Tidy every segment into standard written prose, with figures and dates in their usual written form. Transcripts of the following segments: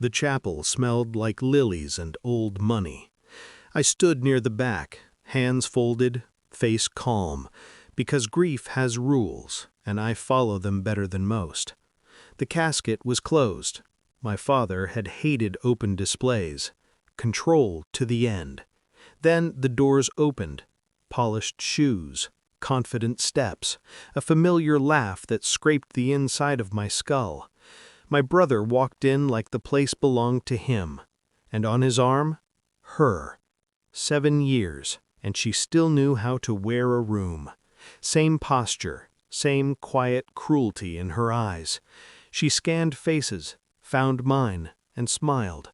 The chapel smelled like lilies and old money. I stood near the back, hands folded, face calm, because grief has rules, and I follow them better than most. The casket was closed. My father had hated open displays. Control to the end. Then the doors opened. Polished shoes, confident steps, a familiar laugh that scraped the inside of my skull. My brother walked in like the place belonged to him, and on his arm, her. 7 years, and she still knew how to wear a room. Same posture, same quiet cruelty in her eyes. She scanned faces, found mine, and smiled.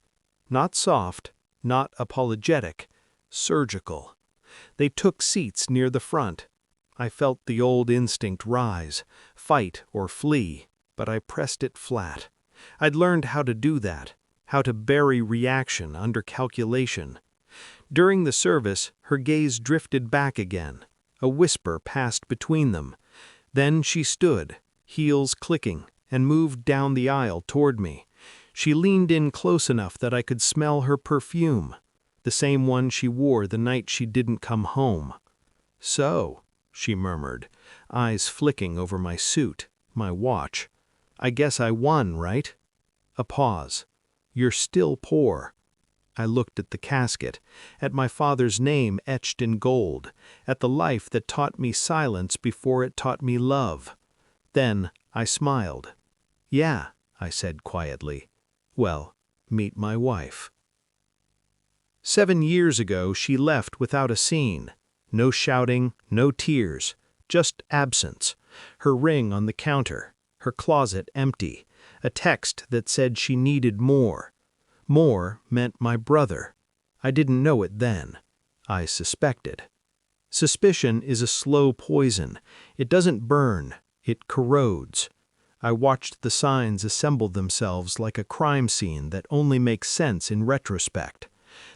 Not soft, not apologetic, surgical. They took seats near the front. I felt the old instinct rise, fight or flee, but I pressed it flat. I'd learned how to do that, how to bury reaction under calculation. During the service, her gaze drifted back again. A whisper passed between them. Then she stood, heels clicking, and moved down the aisle toward me. She leaned in close enough that I could smell her perfume, the same one she wore the night she didn't come home. "So," she murmured, eyes flicking over my suit, my watch. "I guess I won, right?" A pause. "You're still poor." I looked at the casket, at my father's name etched in gold, at the life that taught me silence before it taught me love. Then I smiled. "Yeah," I said quietly. "Well, meet my wife." 7 years ago she left without a scene. No shouting, no tears, just absence. Her ring on the counter, her closet empty, a text that said she needed more. More meant my brother. I didn't know it then. I suspected. Suspicion is a slow poison. It doesn't burn, it corrodes. I watched the signs assemble themselves like a crime scene that only makes sense in retrospect.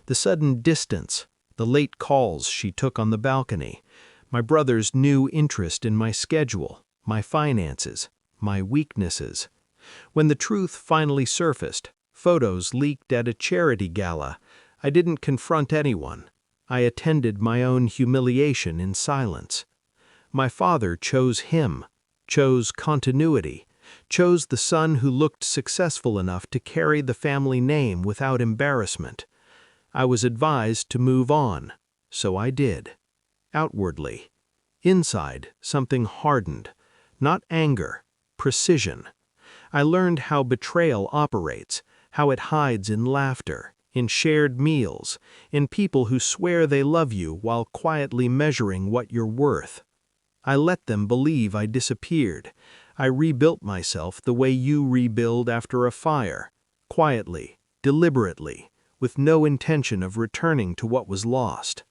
The sudden distance, the late calls she took on the balcony, my brother's new interest in my schedule, my finances, my weaknesses. When the truth finally surfaced, photos leaked at a charity gala, I didn't confront anyone. I attended my own humiliation in silence. My father chose him, chose continuity, chose the son who looked successful enough to carry the family name without embarrassment. I was advised to move on, so I did. Outwardly. Inside, something hardened. Not anger, precision. I learned how betrayal operates, how it hides in laughter, in shared meals, in people who swear they love you while quietly measuring what you're worth. I let them believe I disappeared. I rebuilt myself the way you rebuild after a fire, quietly, deliberately, with no intention of returning to what was lost.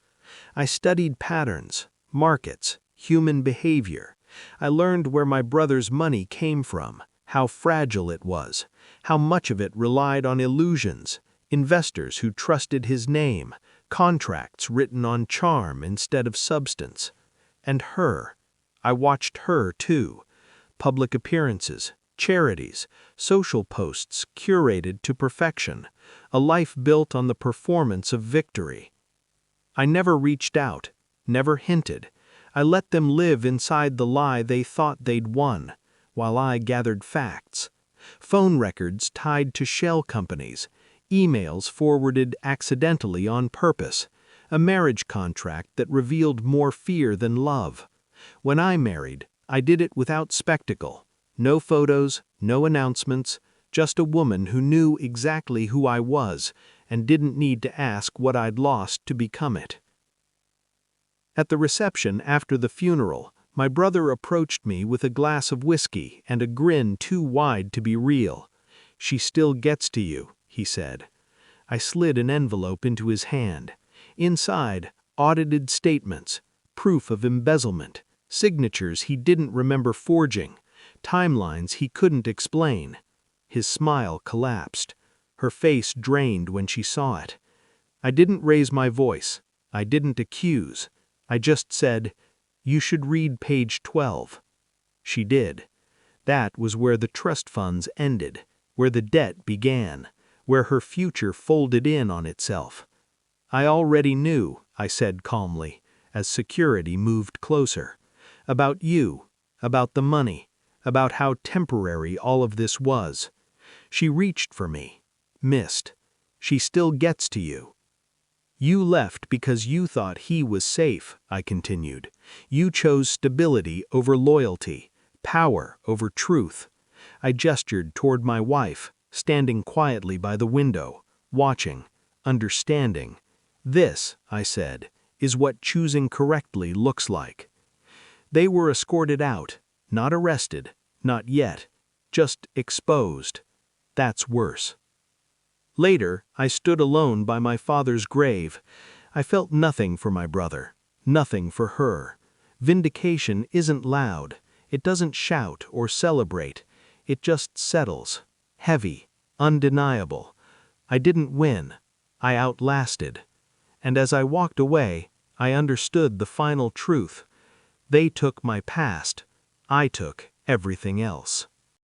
I studied patterns, markets, human behavior. I learned where my brother's money came from, how fragile it was, how much of it relied on illusions, investors who trusted his name, contracts written on charm instead of substance. And her. I watched her, too. Public appearances, charities, social posts curated to perfection, a life built on the performance of victory. I never reached out, never hinted. I let them live inside the lie they thought they'd won, while I gathered facts. Phone records tied to shell companies, emails forwarded accidentally on purpose, a marriage contract that revealed more fear than love. When I married, I did it without spectacle. No photos, no announcements, just a woman who knew exactly who I was and didn't need to ask what I'd lost to become it. At the reception after the funeral, my brother approached me with a glass of whiskey and a grin too wide to be real. "She still gets to you," he said. I slid an envelope into his hand. Inside, audited statements, proof of embezzlement, signatures he didn't remember forging, timelines he couldn't explain. His smile collapsed. Her face drained when she saw it. I didn't raise my voice. I didn't accuse. I just said, "You should read page 12. She did. That was where the trust funds ended, where the debt began, where her future folded in on itself. I already knew, I said calmly, as security moved closer. About you, about the money, about how temporary all of this was. She reached for me. Missed. She still gets to you. You left because you thought he was safe, I continued. You chose stability over loyalty, power over truth. I gestured toward my wife, standing quietly by the window, watching, understanding. This, I said, is what choosing correctly looks like. They were escorted out, not arrested, not yet, just exposed. That's worse. Later, I stood alone by my father's grave. I felt nothing for my brother, nothing for her. Vindication isn't loud. It doesn't shout or celebrate. It just settles, heavy, undeniable. I didn't win. I outlasted. And as I walked away, I understood the final truth. They took my past. I took everything else.